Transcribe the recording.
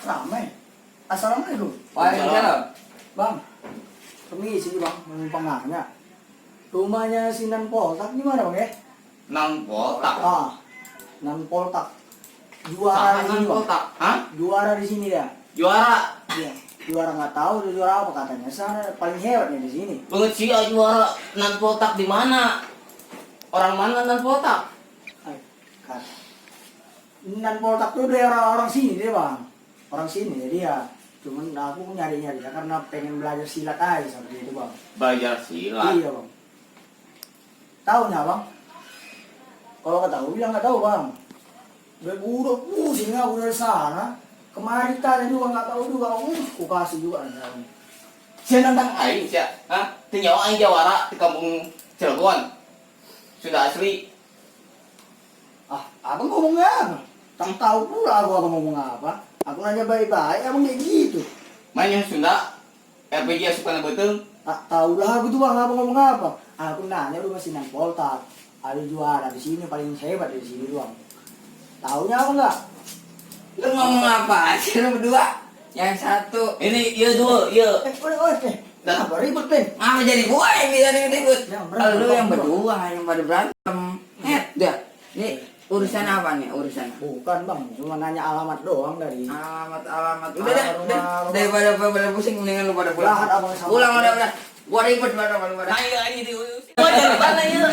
Ramai. Assalamualaikum. Waalaikumsalam. Bang, permisi bang, menumpang nanya. Rumahnya si Nan Poltak gimana bang ya? Nan Poltak. Ah, Nan Poltak. Juara di Nan sini bang. Poltak. Hah? Juara di sini dia. Juara. Iya. Juara nggak tahu dia juara apa katanya. Sana paling hebatnya di sini. Banget sih juara Nan Poltak di mana? Orang mana Nan Poltak? Ay, kata. Nan Poltak tuh dia orang sini dia bang. Orang sini dia. Cuman aku nyari-nyari ya karena pengen belajar silat aja sama dia itu bang. Belajar silat. Iya bang. Tahu nggak bang? Kalau nggak tahu bilang nggak tahu bang. Udah pusing aku dari sana. Kemarin tanya juga nggak tahu juga. Aku kasih juga nih. Siapa tentang aing sih? Hah? Tinggal aing jawara di kampung Cilegon. Sudah asli. Ah, abang ngomongnya apa? Tak tahu pula aku abang ngomong apa. Aku nanya baik-baik, abang kayak gitu. Mainnya Sunda. RPG suka betul. Tak tahu lah aku tuh bang abang ngomong apa. Aku nanya lu masih Nan Poltak. Ada juara di sini paling hebat di sini doang. Taunya apa enggak? Lu ngomong apa sih lu berdua? Yang satu Ini iya dulu, iya. Dah apa ribut pen? apa jadi gua yang bisa ribut? Yang berantem, Lu yang bang. berdua yang pada berantem. Dah. Ini urusan apa nih urusan? Bukan bang, cuma nanya alamat doang dari. Alamat. Udah dah. Rumah. Daripada pusing mendingan lu pada Lahat pulang. abang sama. Pulang udah. Gua ribet pada. Ayo, ayo, ayo. Mana ya?